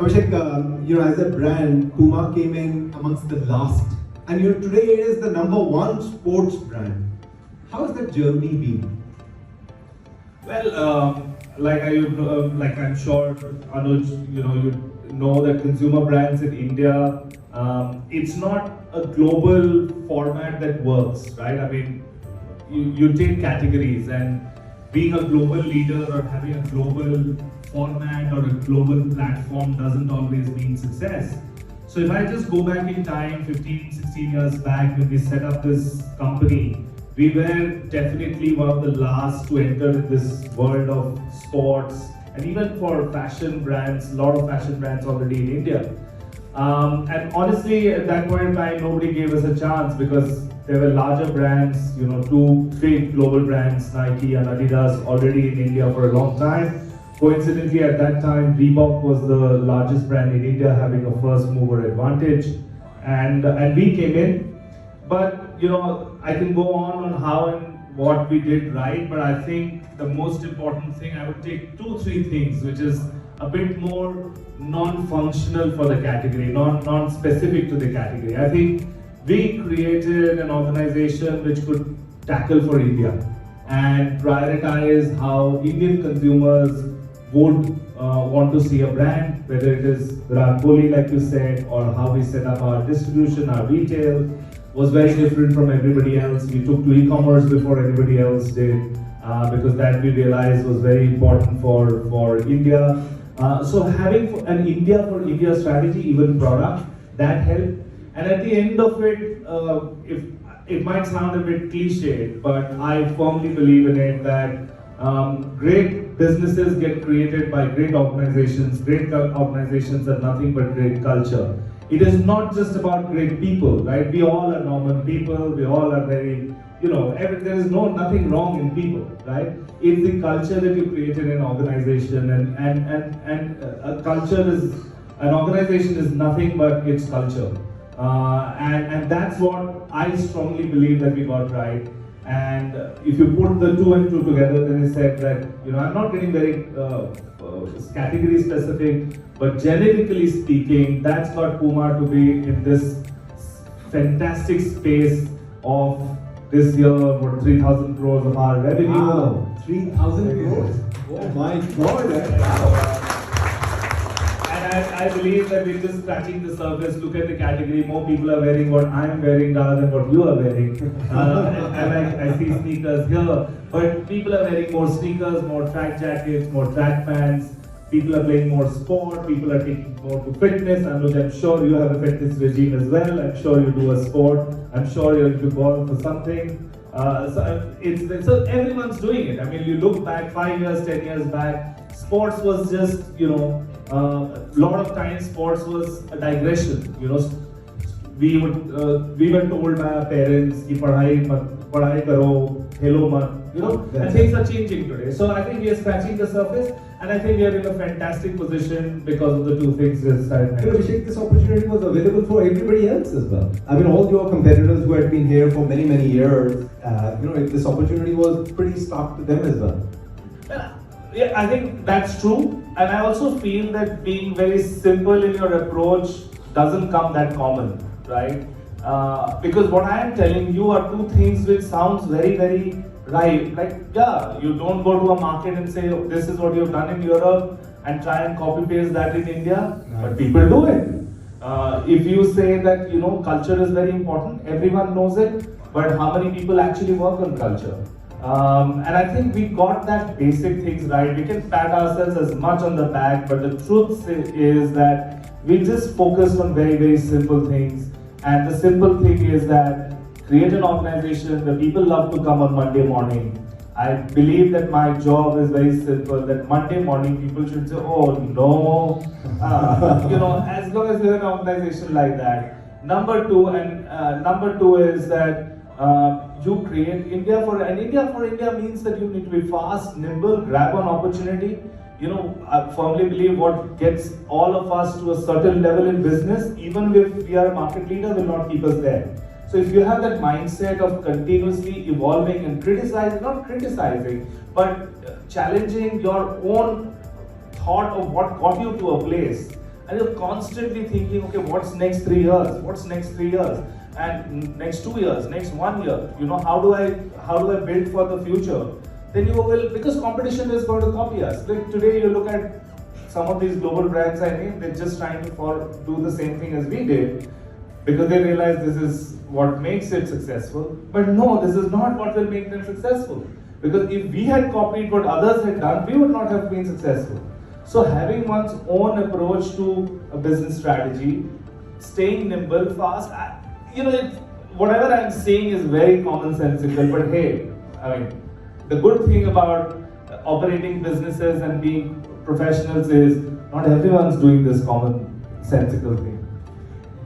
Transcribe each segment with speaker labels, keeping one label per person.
Speaker 1: Abhishek, as a brand, Puma came in amongst the last, and today it is the number one sports brand. How has that journey been?
Speaker 2: Well, like I'm sure Anuj, you know that consumer brands in India, it's not a global format that works, right? I mean, you take categories, and being a global leader or having a global format or a global platform doesn't always mean success. So if I just go back in time, 15, 16 years back when we set up this company, we were definitely one of the last to enter this world of sports, and even for fashion brands, a lot of fashion brands already in India. And honestly, at that point in time, nobody gave us a chance because there were larger brands, two big global brands, Nike and Adidas, already in India for a long time. Coincidentally, at that time, Reebok was the largest brand in India, having a first mover advantage, and we came in. But I can go on how and what we did right, but I think the most important thing, I would take 2-3 things, which is a bit more non-functional for the category, non-specific to the category. I think we created an organization which could tackle for India and prioritize how Indian consumers would want to see a brand, whether it is Ganguly, like you said, or how we set up our distribution, our retail was very different from everybody else. We took to e-commerce before anybody else did, because that we realized was very important for India. So having an India for India strategy, even product, that helped. And at the end of it, if it might sound a bit cliche, but I firmly believe in it that great businesses get created by great organizations. Great organizations are nothing but great culture. It is not just about great people, right? We all are normal people. We all are very, there is nothing wrong in people, right? It's the culture that you create in an organization, and a culture is, an organization is nothing but its culture. And that's what I strongly believe that we got right. And if you put the 2 and 2 together, then I said that, I'm not getting very category specific, but generically speaking, that's got Puma to be in this fantastic space of this year, 3,000 crores of our revenue.
Speaker 1: Wow, 3,000 crores. Oh my God.
Speaker 2: And I believe that we're just scratching the surface. Look at the category. More people are wearing what I'm wearing rather than what you are wearing. And I see sneakers here. But people are wearing more sneakers, more track jackets, more track pants. People are playing more sport. People are taking more to fitness. Anuj, I'm sure you have a fitness regime as well. I'm sure you do a sport. I'm sure you're into golf or something. So everyone's doing it. I mean, you look back 5 years, 10 years back, sports was just, a lot of times sports was a digression. We were told by our parents कि पढ़ाई करो, खेलो मत, and things are changing today. So I think we are scratching the surface, and I think we are in a fantastic position because of the 2 things we started.
Speaker 1: Abhishek, this opportunity was available for everybody else as well. I mean, all your competitors who had been here for many, many years, this opportunity was pretty stark to them as well.
Speaker 2: Yeah, I think that's true, and I also feel that being very simple in your approach doesn't come that common, right? Because what I am telling you are 2 things which sounds very, very right. Like, yeah, you don't go to a market and say, oh, this is what you've done in Europe and try and copy paste that in India, but people do it. If you say that, culture is very important, everyone knows it, but how many people actually work on culture? And I think we got that basic things right. We can pat ourselves as much on the back, but the truth is that we just focused on very, very simple things. And the simple thing is that create an organization where people love to come on Monday morning. I believe that my job is very simple, that Monday morning people should say, oh no, as long as you're an organization like that. Number two is that you create India for India means that you need to be fast, nimble, grab an opportunity. I firmly believe what gets all of us to a certain level in business, even if we are a market leader, will not keep us there. So if you have that mindset of continuously evolving and not criticizing, but challenging your own thought of what got you to a place, and you're constantly thinking, okay, what's next 3 years? What's next 3 years? And next 2 years, next 1 year, how do I build for the future? Then you will, because competition is going to copy us. Like today, you look at some of these global brands I name, they're just trying to do the same thing as we did because they realize this is what makes it successful. But no, this is not what will make them successful. Because if we had copied what others had done, we would not have been successful. So having one's own approach to a business strategy, staying nimble, fast, whatever I'm saying is very commonsensical, but hey, I mean, the good thing about operating businesses and being professionals is not everyone's doing this commonsensical thing.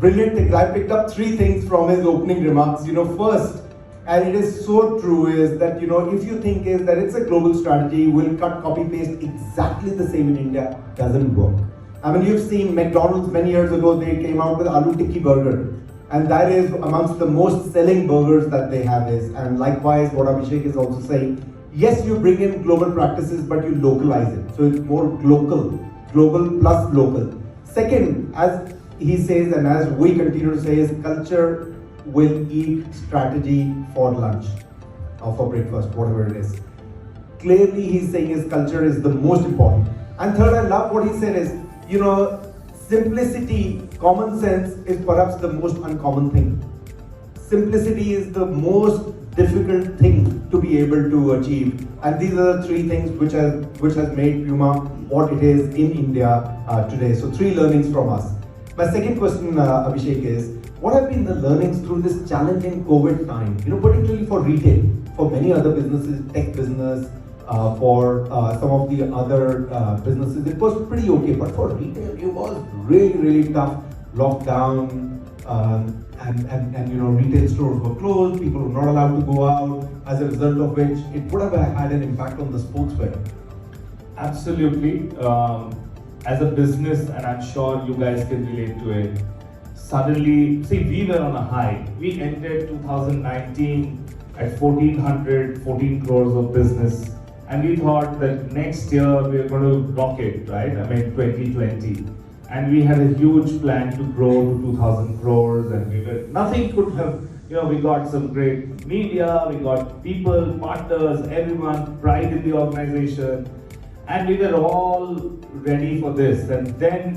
Speaker 1: Brilliant things. I picked up 3 things from his opening remarks. First, and it is so true, is that if you think is that it's a global strategy, we'll cut copy paste exactly the same in India, doesn't work. I mean, you've seen McDonald's many years ago, they came out with Aloo Tikki burger. And that is amongst the most selling burgers that they have is. And likewise, what Abhishek is also saying, yes, you bring in global practices, but you localize it. So it's more global plus local. Second, as he says, and as we continue to say, is culture will eat strategy for lunch or for breakfast, whatever it is. Clearly, he's saying his culture is the most important. And third, I love what he said is, simplicity, common sense is perhaps the most uncommon thing. Simplicity is the most difficult thing to be able to achieve. And these are the 3 things which has made Puma what it is in India today. So 3 learnings from us. My second question, Abhishek, is what have been the learnings through this challenging COVID time? Particularly for retail, for many other businesses, tech business, for some of the other businesses, it was pretty okay. But for retail, it was really, really tough. Lockdown, and retail stores were closed. People were not allowed to go out. As a result of which, it would have had an impact on the sportswear.
Speaker 2: Absolutely. As a business, and I'm sure you guys can relate to it, suddenly, we were on a high. We ended 2019 at 14 crores of business. And we thought that next year we are going to rock it, right? 2020. And we had a huge plan to grow to 2,000 crores, and nothing could have, we got some great media, we got people, partners, everyone, pride in the organization. And we were all ready for this. And then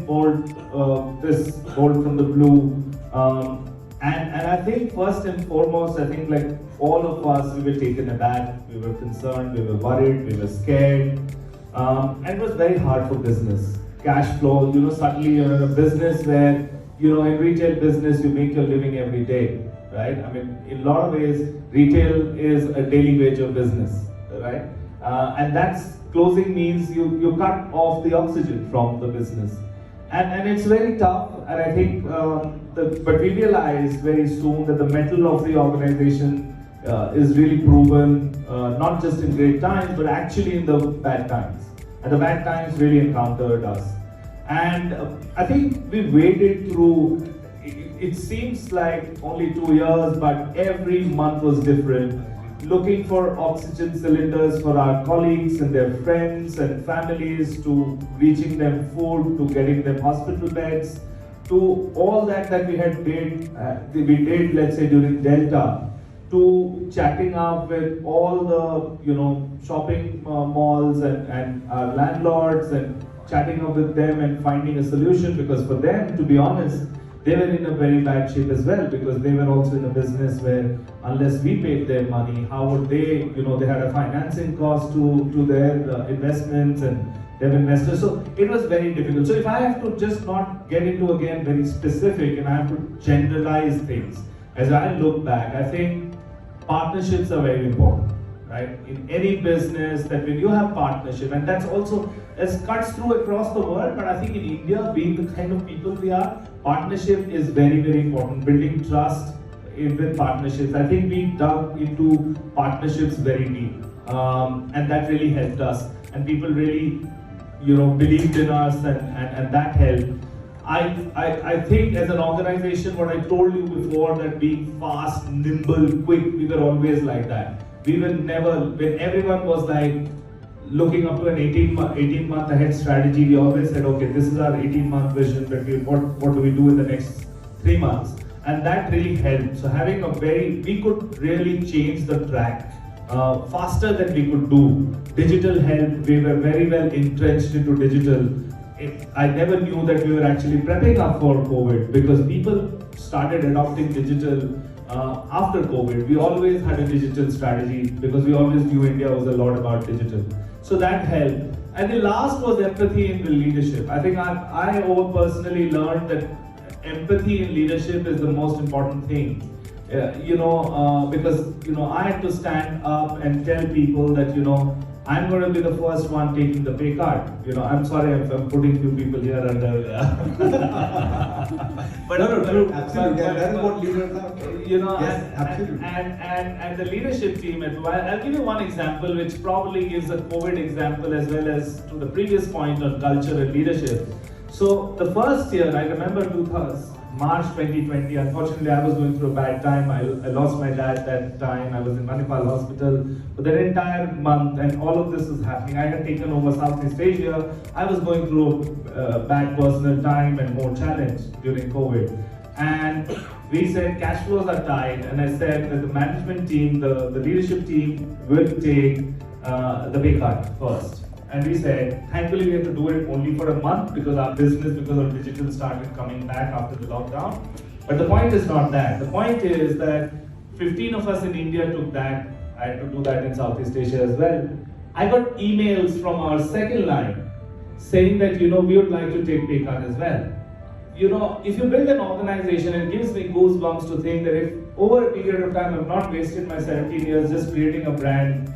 Speaker 2: this bolt from the blue. And I think first and foremost, I think like all of us, we were taken aback, we were concerned, we were worried, we were scared. And it was very hard for business. Cash flow, suddenly you're in a business where, in retail business, you make your living every day, right? In a lot of ways, retail is a daily wage of business, right? And that's closing means you cut off the oxygen from the business. And it's very tough, and I think, but we realized very soon that the mettle of the organization is really proven, not just in great times, but actually in the bad times. And the bad times really encountered us. And I think we waded through, it seems like only 2 years, but every month was different. Looking for oxygen cylinders for our colleagues and their friends and families, to reaching them food, to getting them hospital beds, to all that we did, let's say during Delta, to chatting up with all the shopping malls and landlords, and chatting up with them and finding a solution, because for them, to be honest, they were in a very bad shape as well, because they were also in a business where unless we paid their money, how would they, they had a financing cost to their investments and their investors. So it was very difficult. So if I have to just not get into again very specific, and I have to generalize things, as I look back, I think partnerships are very important, right? In any business, that when you have partnership, and that's also, it cuts through across the world, but I think in India, being the kind of people we are, partnership is very, very important. Building trust with partnerships. I think we dug into partnerships very deep, and that really helped us. And people really, believed in us, and that helped. I think as an organization, what I told you before, that being fast, nimble, quick, we were always like that. We were never, when everyone was like, looking up to an 18-month ahead strategy. We always said, okay, this is our 18-month vision, but what do we do in the next 3 months? And that really helped. So having we could really change the track faster than we could do. Digital helped. We were very well entrenched into digital. I never knew that we were actually prepping up for COVID, because people started adopting digital after COVID. We always had a digital strategy because we always knew India was a lot about digital. So that helped. And the last was empathy in the leadership. I think I personally learned that empathy in leadership is the most important thing. Because I had to stand up and tell people that I'm going to be the first one taking the pay cut. I'm sorry, I'm putting few people here under. But
Speaker 1: no, true, absolutely. That is what leaders are.
Speaker 2: Yes,
Speaker 1: absolutely.
Speaker 2: And the leadership team I'll give you one example, which probably gives a COVID example as well as to the previous point on culture and leadership. So the first year, I remember March 2020, unfortunately I was going through a bad time. I lost my dad that time. I was in Manipal hospital for that entire month, and all of this was happening. I had taken over Southeast Asia. I was going through a bad personal time and more challenge during COVID. And we said cash flows are tight, and I said that the management team, the leadership team will take the pay cut first. And we said, thankfully we had to do it only for a month because our business, because of digital, started coming back after the lockdown. But the point is not that. The point is that 15 of us in India took that. I had to do that in Southeast Asia as well. I got emails from our second line saying that, we would like to take pay cut as well. If you build an organization, it gives me goosebumps to think that if over a period of time I've not wasted my 17 years just creating a brand,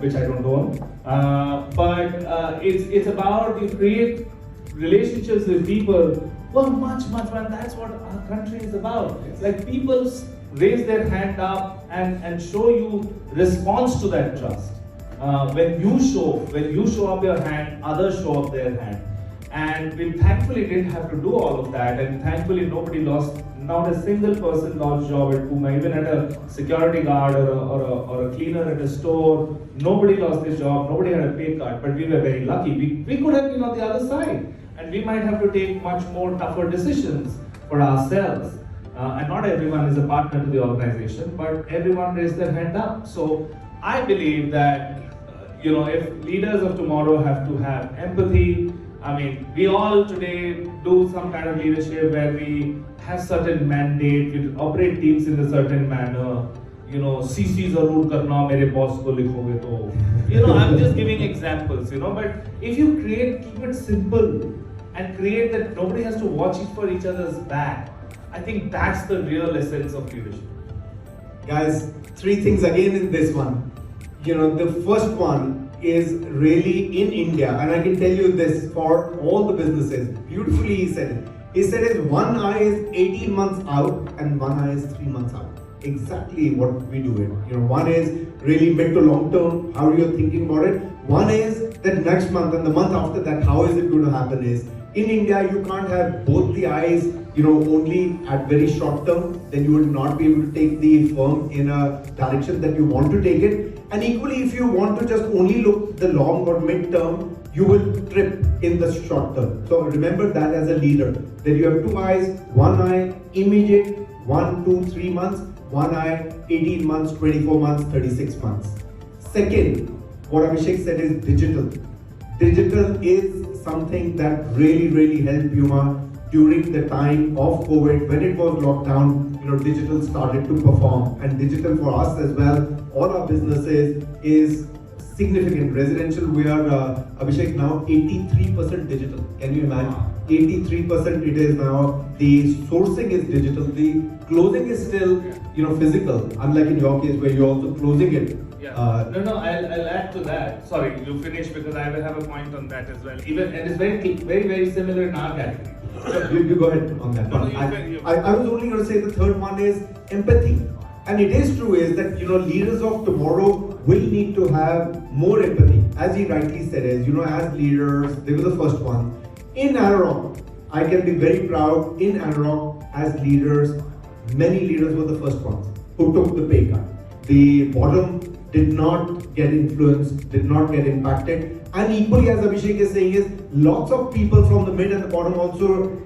Speaker 2: which I don't own. But it's about you create relationships with people who are much, and that's what our country is about. Yes. Like people raise their hand up and show you response to that trust. When you show up your hand, others show up their hand. And we thankfully didn't have to do all of that, and thankfully nobody lost, not a single person lost job at Puma, even at a security guard or a cleaner at a store. Nobody lost their job, nobody had a pay cut, but we were very lucky. We could have been on the other side, and we might have to take much more tougher decisions for ourselves. And not everyone is a partner to the organization, but everyone raised their hand up. So I believe that if leaders of tomorrow have to have empathy, we all today do some kind of leadership where we have certain mandate, we operate teams in a certain manner. CC zarur karna, mere boss ko likhoge to. I'm just giving examples, but if you keep it simple and create that nobody has to watch it for each other's back, I think that's the real essence of leadership.
Speaker 1: Guys, 3 things again in this one. The first one is really in India, and I can tell you this for all the businesses. Beautifully he said it. He said one eye is 18 months out and one eye is 3 months out. Exactly what we do it. One is really mid to long term, how you're thinking about it. One is that next month and the month after that, how is it going to happen is, in India you can't have both the eyes, only at very short term, then you will not be able to take the firm in a direction that you want to take it. And equally, if you want to just only look the long or mid term, you will trip in the short term. So remember that as a leader, that you have 2 eyes, one eye immediate, 1, 2, 3 months, one eye 18 months, 24 months, 36 months. Second, what Abhishek said is digital. Digital is something that really helped Puma during the time of COVID. When it was locked down, digital started to perform, and digital for us as well, all our businesses is significant. Residential, we are Abhishek now 83% digital. Can you imagine? 83% it is now. The sourcing is digital. The closing is still physical. Unlike in your case where you're also closing it.
Speaker 2: Yeah. I'll add to that. Sorry, you finish because I will have a point on that as well. And it's very similar in our category.
Speaker 1: You go ahead on that.
Speaker 2: No,
Speaker 1: I was only going to say the third one is empathy. And it is true is that leaders of tomorrow will need to have more empathy. As he rightly said, as leaders, they were the first one. In ANAROCK, I can be very proud. In ANAROCK, as leaders, many leaders were the first ones who took the pay cut. The bottom did not get influenced, did not get impacted. And equally, as Abhishek is saying, is lots of people from the mid and the bottom also,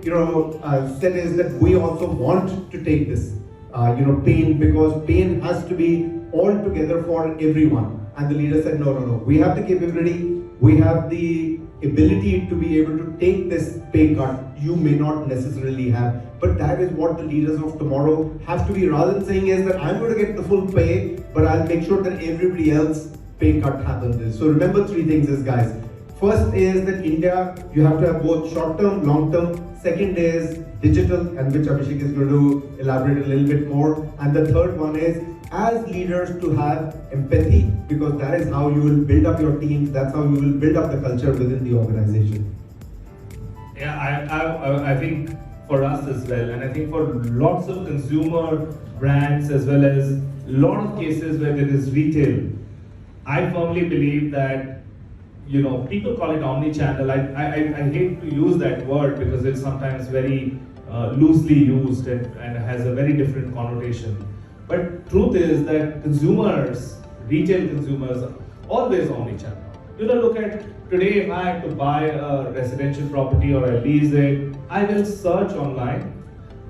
Speaker 1: said is that we also want to take this, pain, because pain has to be all together for everyone. And the leader said, no, we have the capability, we have the ability to be able to take this pay cut. You may not necessarily have, but that is what the leaders of tomorrow have to be, rather than saying is that I'm going to get the full pay, but I'll make sure that everybody else pay cut happens. So remember three things is, guys. First is that India, you have to have both short-term, long-term. Second is digital, and which Abhishek is going to elaborate a little bit more. And the third one is, as leaders, to have empathy, because that is how you will build up your teams, that's how you will build up the culture within the organization.
Speaker 2: Yeah, I think for us as well, and I think for lots of consumer brands as well as a lot of cases where there is retail, I firmly believe that, people call it omni-channel. I hate to use that word because it's sometimes very loosely used and has a very different connotation. But truth is that consumers, retail consumers, are always omni-channel. Look at today, if I have to buy a residential property or I lease it, I will search online.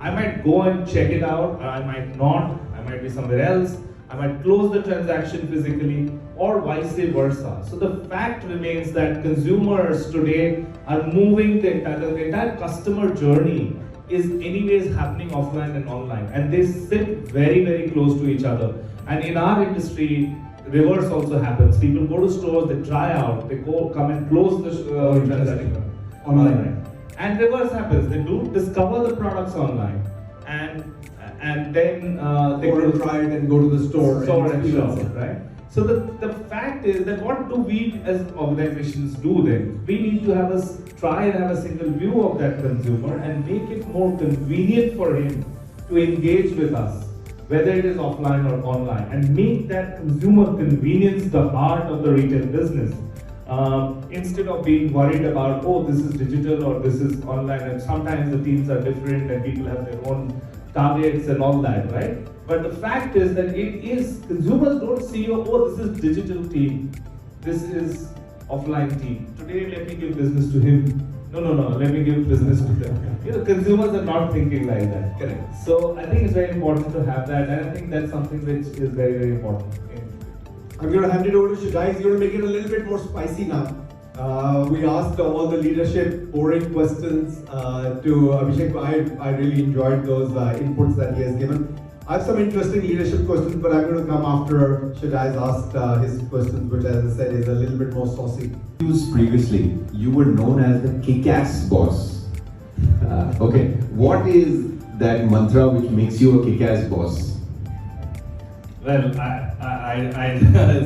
Speaker 2: I might go and check it out, or I might not, I might be somewhere else, I might close the transaction physically, or vice versa. So the fact remains that consumers today are moving the entire customer journey is anyways happening offline and online, and they sit very, very close to each other. And in our industry, reverse also happens. People go to stores, they try out, they come and close the transaction online. And reverse happens. They do discover the products online, and then they
Speaker 1: go to try it and go to the store
Speaker 2: and shop it, right? So the fact is that what do we as organizations do then? We need to try and have a single view of that consumer and make it more convenient for him to engage with us, whether it is offline or online, and make that consumer convenience the heart of the retail business. Instead of being worried about, oh, this is digital or this is online, and sometimes the teams are different and people have their own targets and all that, right? But the fact is that consumers don't see, oh, this is digital team, this is offline team. Today, let me give business to him. No, let me give business to them. Consumers are not thinking like that.
Speaker 1: Correct.
Speaker 2: So I think it's very important to have that, and I think that's something which is very, very important.
Speaker 1: I'm going to hand it over to Shadai. He's going to make it a little bit more spicy now. We asked all the leadership boring questions to Abhishek. I really enjoyed those inputs that he has given. I have some interesting leadership questions, but I'm going to come after Shadai's asked his questions, which, as I said, is a little bit more saucy.
Speaker 3: Previously, you were known as the kick-ass boss. Okay, what is that mantra which makes you a kick-ass boss?
Speaker 2: Well, I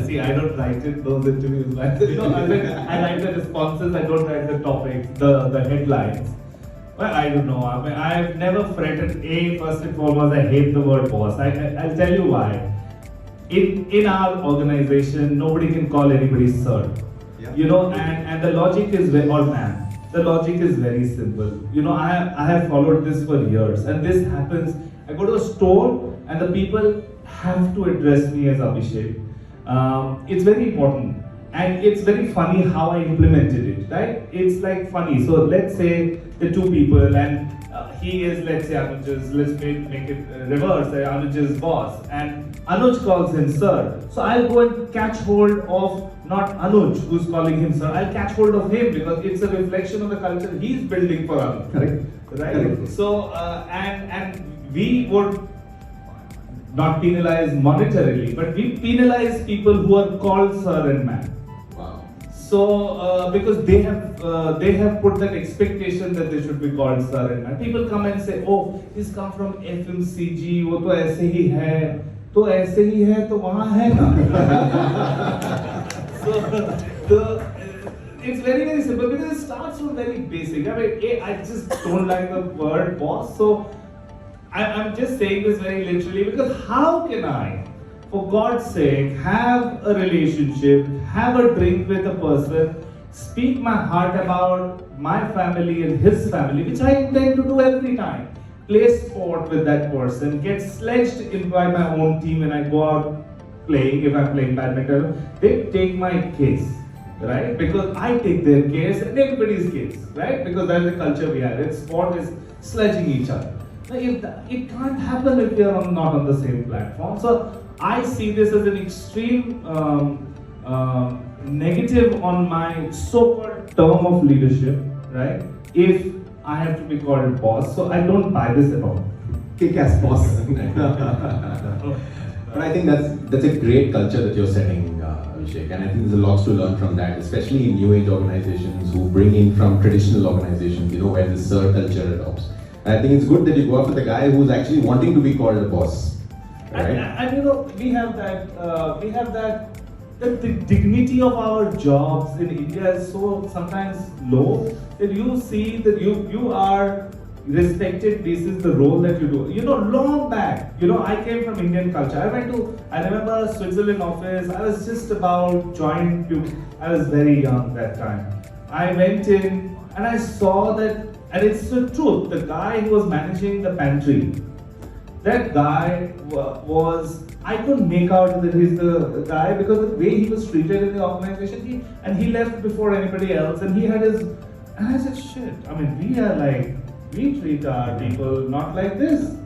Speaker 2: see. I don't write those interviews. I write the responses. I don't write the topics, the headlines. Well, I don't know. I've never fretted. First and foremost, I hate the word boss. I'll tell you why. In our organization, nobody can call anybody sir. Yeah. And the logic is or ma'am. The logic is very simple. I have followed this for years, and this happens. I go to a store, and the people have to address me as Abhishek. It's very important, and it's very funny how I implemented it, right? It's like funny. So let's say the two people, and he is, let's say, Anuj's, let's make it reverse, Anuj's boss, and Anuj calls him sir. So I'll go and catch hold of not Anuj who's calling him sir, I'll catch hold of him because it's a reflection of the culture he's building for Anuj.
Speaker 1: Correct.
Speaker 2: Right?
Speaker 1: Correct.
Speaker 2: So, and we would not penalize monetarily, but we penalize people who are called sir and ma'am.
Speaker 3: Wow.
Speaker 2: So, because they have put that expectation that they should be called sir and ma'am. People come and say, oh, he's come from FMCG, वो तो ऐसे ही है, तो ऐसे ही है, तो वहाँ है ना. So, it's very, very simple because it starts from very basic. I just don't like the word boss. So I'm just saying this very literally because how can I, for God's sake, have a relationship, have a drink with a person, speak my heart about my family and his family, which I intend to do every time, play sport with that person, get sledged in by my own team when I go out playing, if I'm playing badminton, they take my case, right? Because I take their case and everybody's case, right? Because that's the culture we have. It's sport is sledging each other. Now, it can't happen if we are not on the same platform. So I see this as an extreme negative on my so-called term of leadership, right? If I have to be called boss, so I don't buy this at all.
Speaker 3: Kick-ass boss. But I think that's a great culture that you're setting, Abhishek, and I think there's a lot to learn from that, especially in new age organizations who bring in from traditional organizations, where the sir culture adopts. And I think it's good that you go up with a guy who's actually wanting to be called a boss, right?
Speaker 2: And we have that, the dignity of our jobs in India is so sometimes low that you see that you are respected basis the role that you do. Long back, I came from Indian culture. I remember Switzerland office. I was just about joining. I was very young that time. I went in and I saw that, and it's the truth. The guy who was managing the pantry, that guy was. I couldn't make out that he's the guy because the way he was treated in the organization. He left before anybody else, and he had his. And I said, shit. I mean, we treat our people not like this.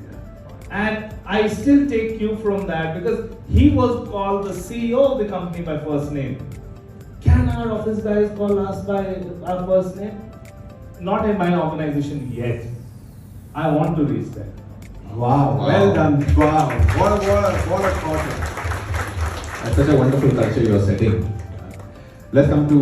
Speaker 2: And I still take cue from that because he was called the CEO of the company by first name. Can our office guys call us by our first name? Not in my organization yet. I want to reach that.
Speaker 1: Wow, well done. Wow, what a quarter.
Speaker 3: That's such a wonderful culture you're setting. Let's come to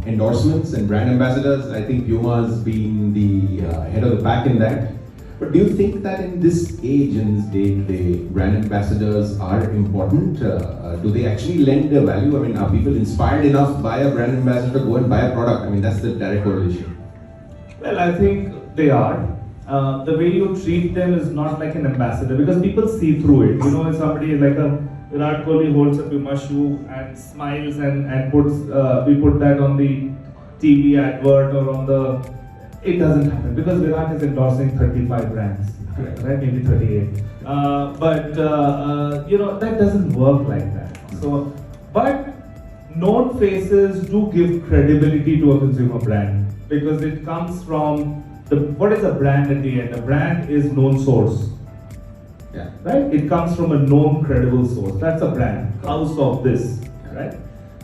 Speaker 3: endorsements and brand ambassadors. I think Puma's been the head of the pack in that. But do you think that in this age, in this day, brand ambassadors are important? Do they actually lend their value? I mean, are people inspired enough by a brand ambassador to go and buy a product? I mean, that's the direct correlation.
Speaker 2: Well, I think they are. The way you treat them is not like an ambassador because people see through it. If somebody is like a Virat Kohli holds a Puma shoe and smiles and puts, we put that on the TV advert or on the, it doesn't happen because Virat is endorsing 35 brands, right? Maybe 38. But that doesn't work like that. So, but known faces do give credibility to a consumer brand because it comes from what is a brand at the end? A brand is known source.
Speaker 3: Yeah.
Speaker 2: Right? It comes from a known, credible source. That's a brand. House of this. Right?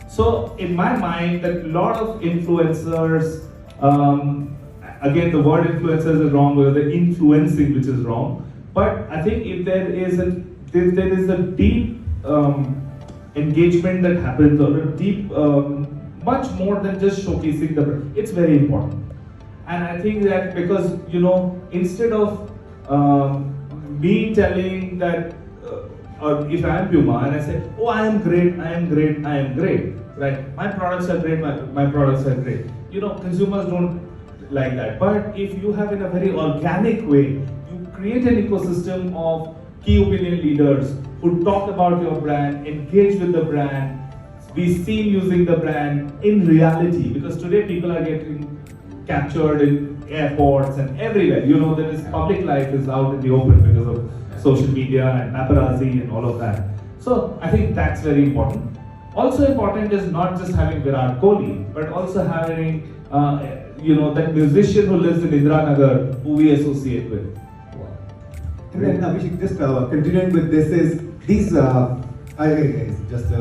Speaker 2: So, in my mind, that a lot of influencers, again, the word influencers is wrong, or the influencing, which is wrong. But I think if there is a deep engagement that happens, or a deep, much more than just showcasing the brand, it's very important. And I think that because, instead of me telling that, if I am Puma and I say, oh, I am great, right? My products are great, my products are great. Consumers don't like that. But if you have in a very organic way, you create an ecosystem of key opinion leaders who talk about your brand, engage with the brand, be seen using the brand in reality. Because today people are getting captured in airports and everywhere. There is public life is out in the open because of social media and paparazzi and all of that. So I think that's very important. Also important is not just having Virat Kohli, but also having that musician who lives in Indiranagar who we associate with.
Speaker 1: And then Abhishek, just continuing with this is these. Just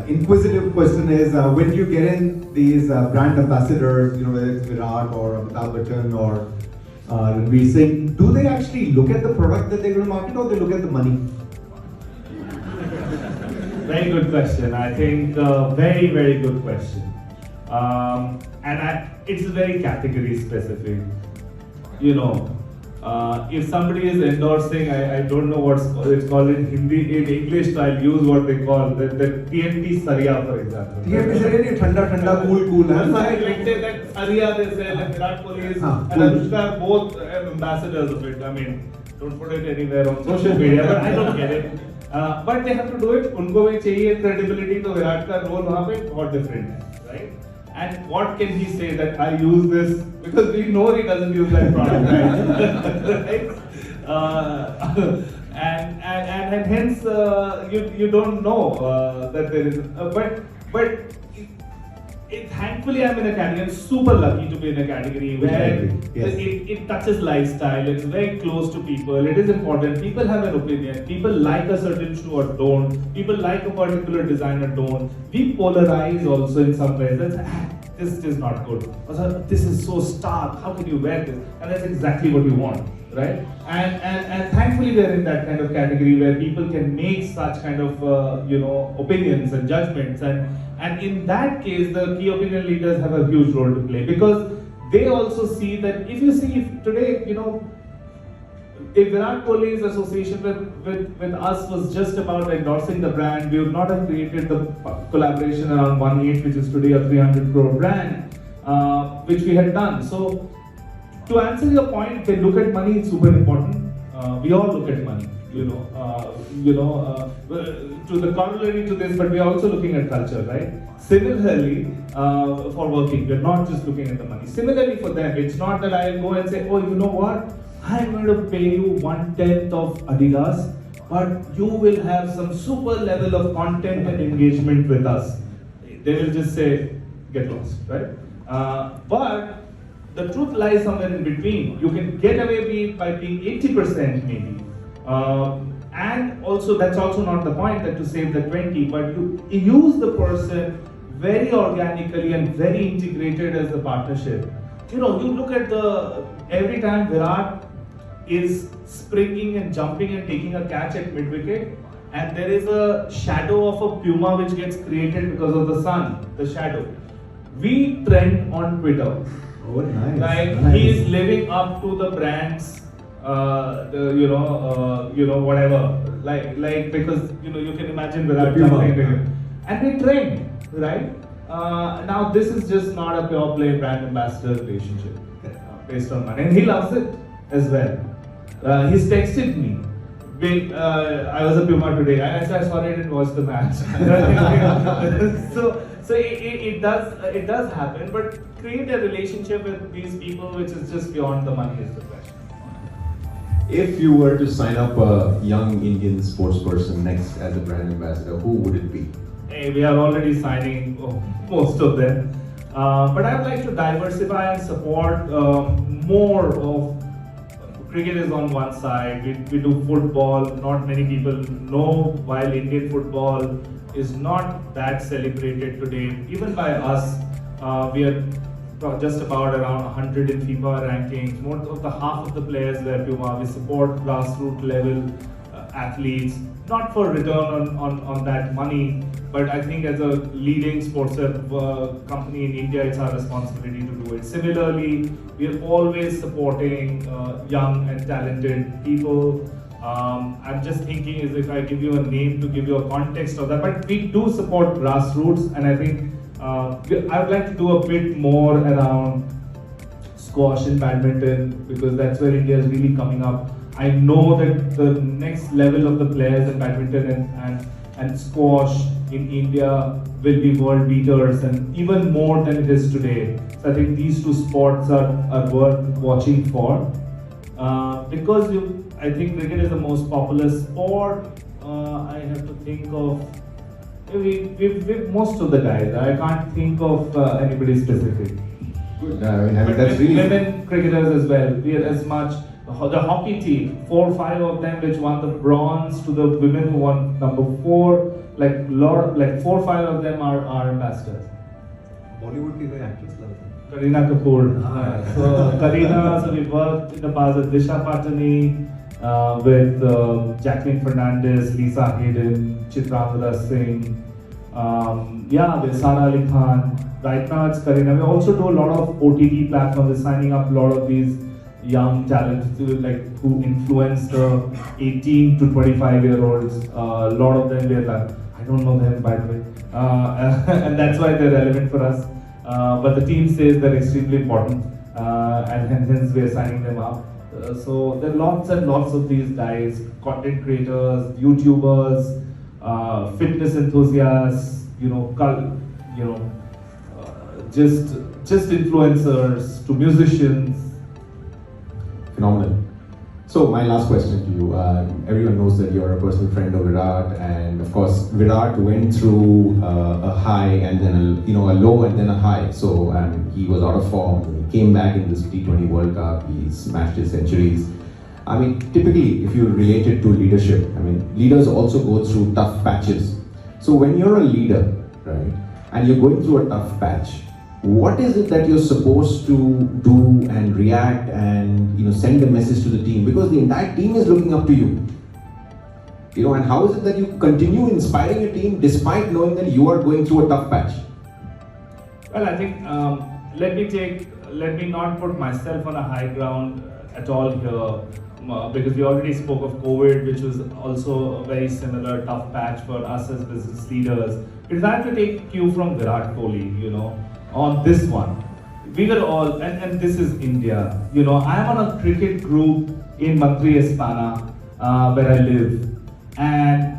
Speaker 1: inquisitive question is when you get in these brand ambassadors, whether it's Virat or Amitabh Bachchan or Ranveer Singh, do they actually look at the product that they're going to market or they look at the money?
Speaker 2: Very good question. I think very, very good question. It's very category specific. If somebody is endorsing, I don't know what it's called in Hindi, in English I'll use what they call the TNT Saria, for example.
Speaker 1: TNT Saria, thanda, cool.
Speaker 2: Let's say that Saria, they say that Virat Kohli is and Anushka are both ambassadors of it. I mean, don't put it anywhere on social media, but I don't get it. But they have to do it. उनको भी चाहिए credibility, तो विराट का role वहाँ पे बहुत different है, right? And what can he say that I use this? Because we know he doesn't use that product, right? and hence you don't know that there is, but thankfully I'm in a category. I'm super lucky to be in a category where
Speaker 3: Yes.
Speaker 2: it touches lifestyle. It's very close to people. It is important. People have an opinion. People like a certain shoe or don't. People like a particular design or don't. We polarize also in some ways. That's, this is not good. Also, this is so stark. How can you wear this? And that's exactly what we want, right? And thankfully we're in that kind of category where people can make such kind of opinions and judgments, and in that case the key opinion leaders have a huge role to play, because they also see that if today, if Virat Kohli's association with us was just about endorsing the brand, we would not have created the collaboration around 1/8, which is today a 300 crore brand, which we had done. So to answer your point, they look at money, it's super important. We all look at money, to the corollary to this, but we are also looking at culture, right? Similarly, for working, we're not just looking at the money. Similarly for them, it's not that I go and say, oh, you know what? I'm going to pay you 1/10 of Adidas, but you will have some super level of content and engagement with us. They will just say, get lost, right? But the truth lies somewhere in between. You can get away by being 80% maybe. And also, that's also not the point that to save the 20, but you use the person very organically and very integrated as a partnership. You look at every time Virat is springing and jumping and taking a catch at mid-wicket, and there is a shadow of a puma which gets created because of the sun, the shadow. We trend on Twitter.
Speaker 3: Oh, nice.
Speaker 2: Like
Speaker 3: nice.
Speaker 2: he is living up to the brand's, whatever. Like because you can imagine Virat jumping, and we trend, right? Now this is just not a pure play brand ambassador relationship based on money, and he loves it as well. He's texted me. I was a Puma today. I said, sorry, I didn't watch the match. so it does happen, but create a relationship with these people which is just beyond the money is the question.
Speaker 3: If you were to sign up a young Indian sports person next as a brand ambassador, who would it be?
Speaker 2: Hey, we are already signing most of them, but I would like to diversify and support more of. Cricket is on one side, we do football. Not many people know, while Indian football is not that celebrated today, even by us. We are just about around 100 in FIFA rankings. More of the half of the players wear Puma. We support grassroots level athletes, not for return on that money, but I think as a leading sports company in India, it's our responsibility to do it. Similarly, we are always supporting young and talented people. I'm just thinking is if I give you a name to give you a context of that, but we do support grassroots, and I think I would like to do a bit more around squash and badminton, because that's where India is really coming up. I know that the next level of the players in badminton and squash in India will be world beaters, and even more than it is today. So I think these two sports are worth watching for, because I think cricket is the most popular sport. I have to think of we've most of the guys. I can't think of anybody specific.
Speaker 3: Good.
Speaker 2: But
Speaker 3: That's really
Speaker 2: women cricketers as well. We are as much. The hockey team, 4 or 5 of them which won the bronze, to the women who won number 4. Like 4 or 5 of them are ambassadors.
Speaker 4: Bollywood की कोई actress लगता है?
Speaker 2: Kareena Kapoor. So Kareena, so we worked in the past with Disha Patani, with Jacqueline Fernandez, Lisa Hayden, Chitramala Singh, with Sara Ali Khan. Right now it's Kareena. We also do a lot of OTT platforms. We're signing up a lot of these young talents who influence the 18 to 25-year-olds. A lot of them, I don't know them by the way, and that's why they're relevant for us. But the team says they're extremely important, and hence we're signing them up. So there are lots and lots of these guys, content creators, YouTubers, fitness enthusiasts, just influencers to musicians.
Speaker 3: phenomenal. So my last question to you. Everyone knows that you're a personal friend of Virat, and of course Virat went through a high and then a low and then a high. So he was out of form. He came back in this T20 World Cup. He smashed his centuries. I mean, typically, if you relate it to leadership, I mean, leaders also go through tough patches. So when you're a leader, right, and you're going through a tough patch, what is it that you're supposed to do and react and send a message to the team, because the entire team is looking up to you, and how is it that you continue inspiring your team despite knowing that you are going through a tough patch?
Speaker 2: Well, I think let me not put myself on a high ground at all here, because we already spoke of COVID, which was also a very similar tough patch for us as business leaders. If I have to take cue from Virat Kohli, on this one, we were all, and this is India, I'm on a cricket group in Mantri Espana, where I live, and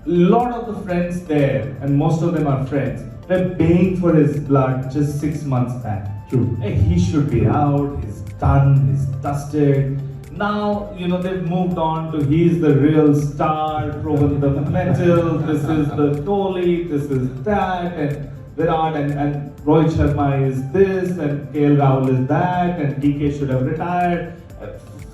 Speaker 2: a lot of the friends there, and most of them are friends, were paying for his blood just 6 months back.
Speaker 1: True.
Speaker 2: Hey, he should be out, he's done, he's dusted. Now, they've moved on to he's the real star, proven the metal, this is the Kohli, this is that, and Virat and Rohit Sharma is this, and KL Rahul is that, and DK should have retired.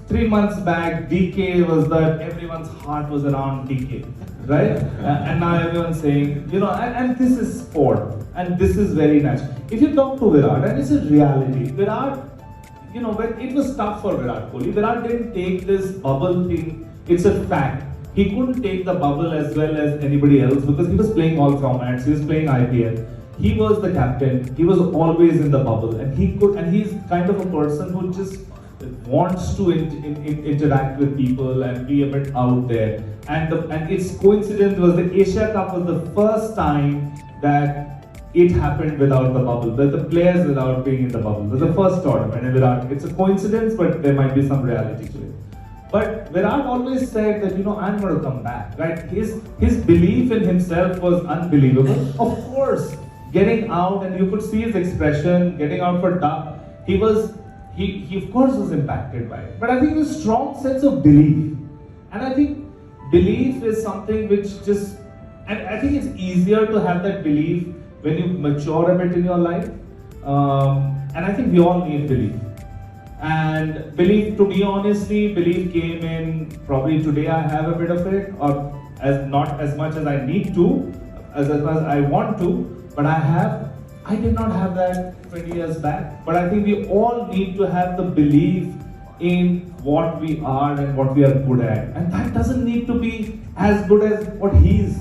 Speaker 2: 3 months back, DK was that, everyone's heart was around DK, right? And now everyone's saying, and this is sport, and this is very natural. If you talk to Virat, and it's a reality, Virat, when it was tough for Virat Kohli, Virat didn't take this bubble thing, it's a fact. He couldn't take the bubble as well as anybody else because he was playing all formats, he was playing IPL. He was the captain, he was always in the bubble, and he's kind of a person who just wants to interact with people and be a bit out there. And its coincidence was the Asia Cup was the first time that it happened without the bubble, the players without being in the bubble. It was the first tournament in Virat. It's a coincidence, but there might be some reality to it. But Virat always said that, I'm going to come back, right? His belief in himself was unbelievable. Of course, getting out, and you could see his expression, getting out for duck, he of course was impacted by it. But I think there's a strong sense of belief. And I think belief is something which and I think it's easier to have that belief when you mature a bit in your life. And I think we all need belief. And belief, to me honestly, belief came in, probably today I have a bit of it, or not as much as I need to, as much as I want to, but I did not have that 20 years back. But I think we all need to have the belief in what we are and what we are good at. And that doesn't need to be as good as what he's,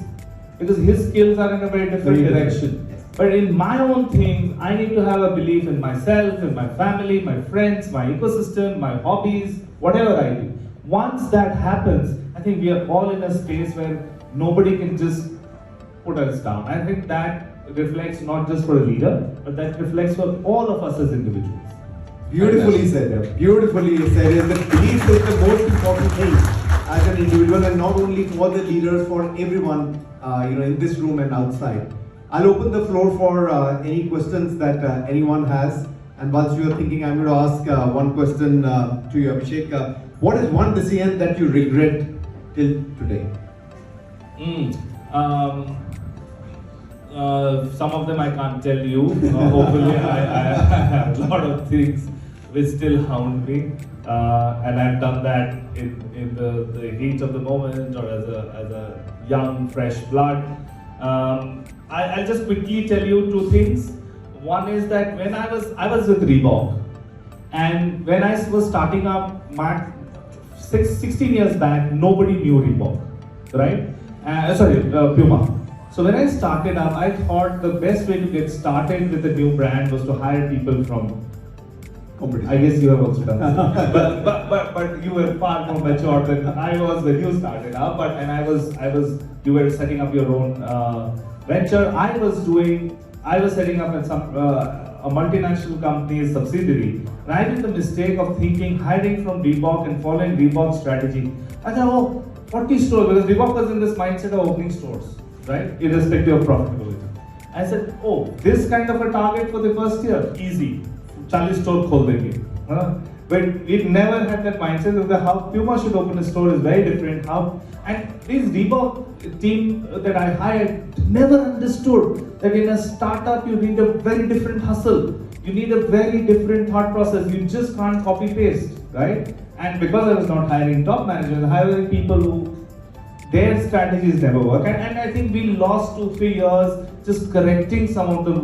Speaker 2: because his skills are in a very different direction. But in my own things, I need to have a belief in myself, in my family, my friends, my ecosystem, my hobbies, whatever I do. Once that happens, I think we are all in a space where nobody can just put us down. I think that reflects not just for a leader, but that reflects for all of us as individuals.
Speaker 1: Beautifully said. Beautifully said. The belief is the most important thing as an individual, and not only for the leaders, for everyone, in this room and outside. I'll open the floor for any questions that anyone has. And whilst you are thinking, I'm going to ask one question to you, Abhishek. What is one decision that you regret till today?
Speaker 2: Some of them I can't tell you. Hopefully, I have a lot of things which still hound me, and I've done that in the heat of the moment or as a young, fresh blood. I'll just quickly tell you two things. One is that when I was with Reebok, and when I was starting up, 16 years back, nobody knew Reebok, right? Puma. So when I started up, I thought the best way to get started with a new brand was to hire people from competition. I guess you have also done that. but you were far more mature than I was when you started up. You were setting up your own venture. I was setting up a multinational company's subsidiary. And I did the mistake of hiring from Reebok and following Reebok's strategy. I thought, 40 stores, because Reebok was in this mindset of opening stores, right? Irrespective of profitability. I said, this kind of a target for the first year, easy. 40 store khol denge. But we never had that mindset of how Puma should open a store is very different. And this Reebok team that I hired never understood that in a startup you need a very different hustle. You need a very different thought process. You just can't copy paste, right? And because I was not hiring top managers, hiring people who their strategies never work. And I think we lost 2-3 years just correcting some of the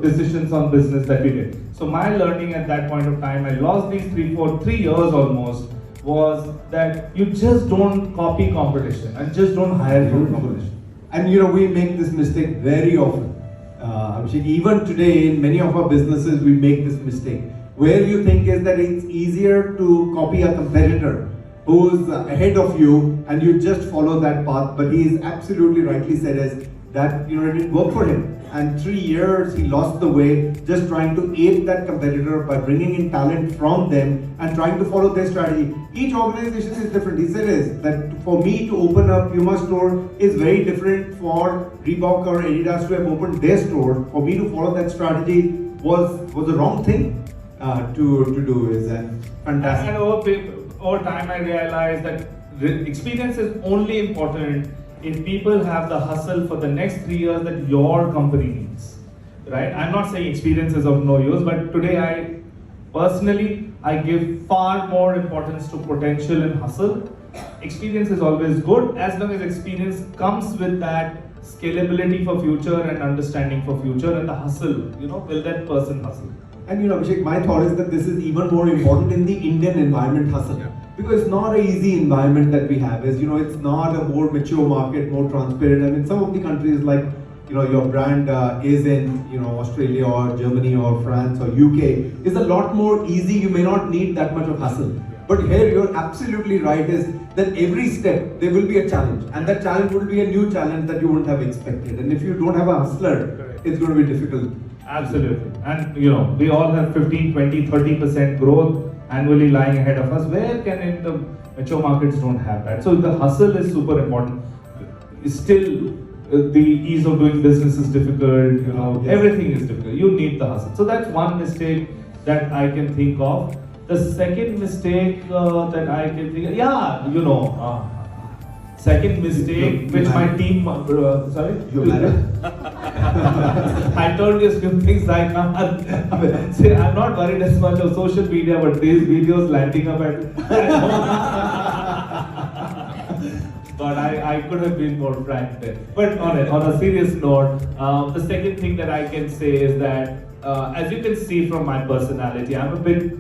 Speaker 2: decisions on business that we did. So my learning at that point of time, I lost these 3 years almost, was that you just don't copy competition and just don't hire from competition.
Speaker 1: And we make this mistake very often. Abhishek, even today in many of our businesses, we make this mistake. Where you think is that it's easier to copy a competitor who's ahead of you and you just follow that path, but he is absolutely rightly said as that it didn't work for him. And 3 years he lost the way just trying to ape that competitor by bringing in talent from them and trying to follow their strategy. Each organization is different. He said is that for me to open a Puma store is very different for Reebok or Adidas to have opened their store. For me to follow that strategy was the wrong thing to do. Is fantastic.
Speaker 2: And over time I realized that experience is only important if people have the hustle for the next 3 years that your company needs, right? I'm not saying experience is of no use, but today I give far more importance to potential and hustle. Experience is always good as long as experience comes with that scalability for future and understanding for future and the hustle, will that person hustle?
Speaker 1: And Abhishek, my thought is that this is even more important in the Indian environment hustle.
Speaker 2: Yeah.
Speaker 1: Because it's not an easy environment that we have. It's not a more mature market, more transparent. I mean, some of the countries like, your brand is in, Australia or Germany or France or UK, is a lot more easy. You may not need that much of hustle. But here you're absolutely right is that every step there will be a challenge. And that challenge will be a new challenge that you wouldn't have expected. And if you don't have a hustler, it's going to be difficult.
Speaker 2: Absolutely. And we all have 15, 20, 30% growth annually lying ahead of us. Where can in the mature markets don't have that? So the hustle is super important. Still, the ease of doing business is difficult.
Speaker 1: Yes.
Speaker 2: Everything is difficult. You need the hustle. So that's one mistake that I can think of. The second mistake that I can think of, second mistake which my team, sorry? I told you a few things I can't say. I'm not worried as much of social media, but these videos landing up at but I could have been more frank there. But on a serious note, the second thing that I can say is that as you can see from my personality, I'm a bit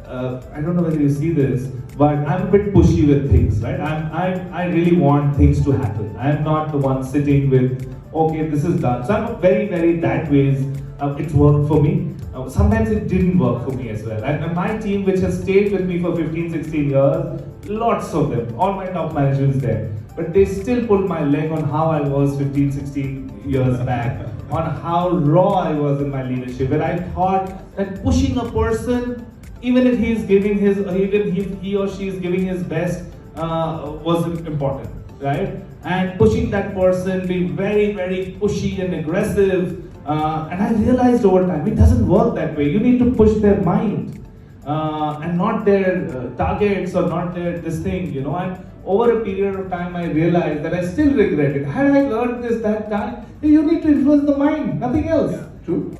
Speaker 2: I don't know whether you see this, but I'm a bit pushy with things, right? I really want things to happen. I'm not the one sitting with, okay, this is done. So I'm very, very that ways. It's worked for me. Sometimes it didn't work for me as well. And my team, which has stayed with me for 15, 16 years, lots of them, all my top managers there. But they still pulled my leg on how I was 15, 16 years back, on how raw I was in my leadership. Where I thought that pushing a person, even if he is giving even if he or she is giving his best, was important, right? And pushing that person, being very, very pushy and aggressive. And I realized over time, it doesn't work that way. You need to push their mind and not their targets or not their this thing, And over a period of time, I realized that I still regret it. Had I learned this that time, you need to influence the mind, nothing else.
Speaker 1: True.